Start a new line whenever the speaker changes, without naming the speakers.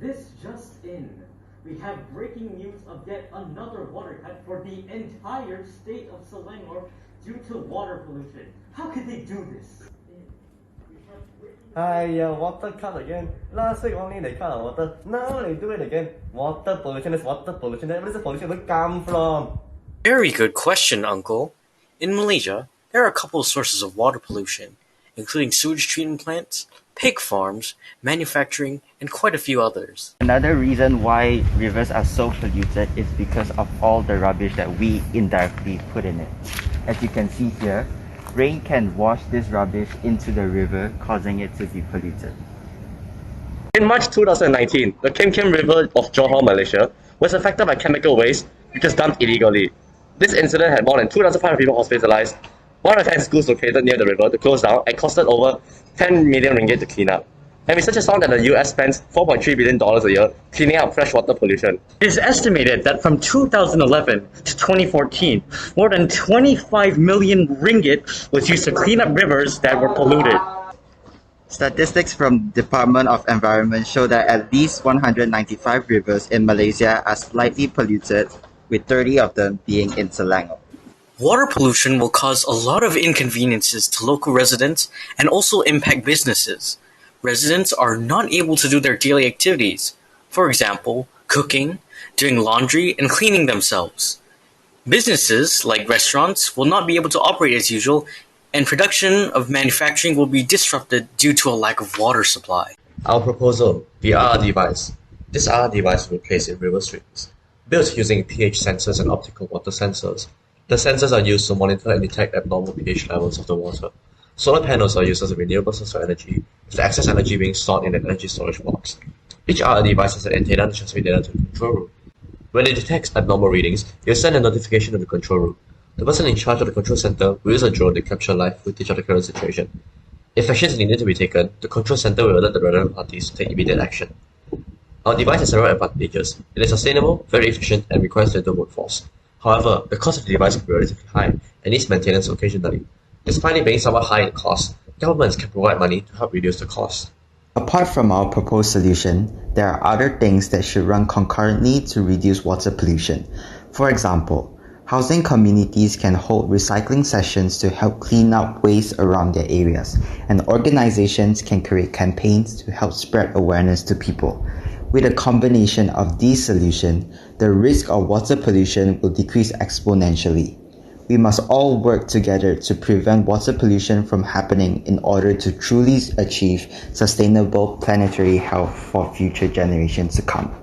This just in. We have breaking news of yet another water cut for the entire state of Selangor due to water pollution. How could they do this?
Water cut again. Last week only they cut water. Now they do it again. Water pollution is water pollution. Where does the pollution come from?
Very good question, Uncle. In Malaysia, there are a couple of sources of water pollution, including sewage treatment plants, pig farms, manufacturing, and quite a few others.
Another reason why rivers are so polluted is because of all the rubbish that we indirectly put in it. As you can see here, rain can wash this rubbish into the river, causing it to be polluted.
In March 2019, the Kim Kim River of Johor, Malaysia, was affected by chemical waste which was dumped illegally. This incident had more than 2,500 people hospitalized, 110 schools located near the river to close down, and costed over 10 million ringgit to clean up. And researchers found that the US spends $4.3 billion a year cleaning up freshwater pollution.
It is estimated that from 2011 to 2014, more than 25 million ringgit was used to clean up rivers that were polluted.
Statistics from Department of Environment show that at least 195 rivers in Malaysia are slightly polluted, with 30 of them being in Selangor.
Water pollution will cause a lot of inconveniences to local residents and also impact businesses. Residents are not able to do their daily activities, for example, cooking, doing laundry, and cleaning themselves. Businesses, like restaurants, will not be able to operate as usual, and production of manufacturing will be disrupted due to a lack of water supply.
Our proposal, the RR device. This RR device will be placed in river streams. Built using pH sensors and optical water sensors, the sensors are used to monitor and detect abnormal pH levels of the water. Solar panels are used as a renewable source of energy, with the excess energy being stored in an energy storage box. Each RR device has an antenna to transmit data to the control room. When it detects abnormal readings, it will send a notification to the control room. The person in charge of the control center will use a drone to capture live footage of the current situation. If action is needed to be taken, the control center will alert the relevant parties to take immediate action. Our device has several advantages. It is sustainable, very efficient, and requires little workforce. However, the cost of the device can be relatively high and needs maintenance occasionally. Despite it being somewhat high in cost, governments can provide money to help reduce the cost.
Apart from our proposed solution, there are other things that should run concurrently to reduce water pollution. For example, housing communities can hold recycling sessions to help clean up waste around their areas, and organizations can create campaigns to help spread awareness to people. With a combination of these solutions, the risk of water pollution will decrease exponentially. We must all work together to prevent water pollution from happening in order to truly achieve sustainable planetary health for future generations to come.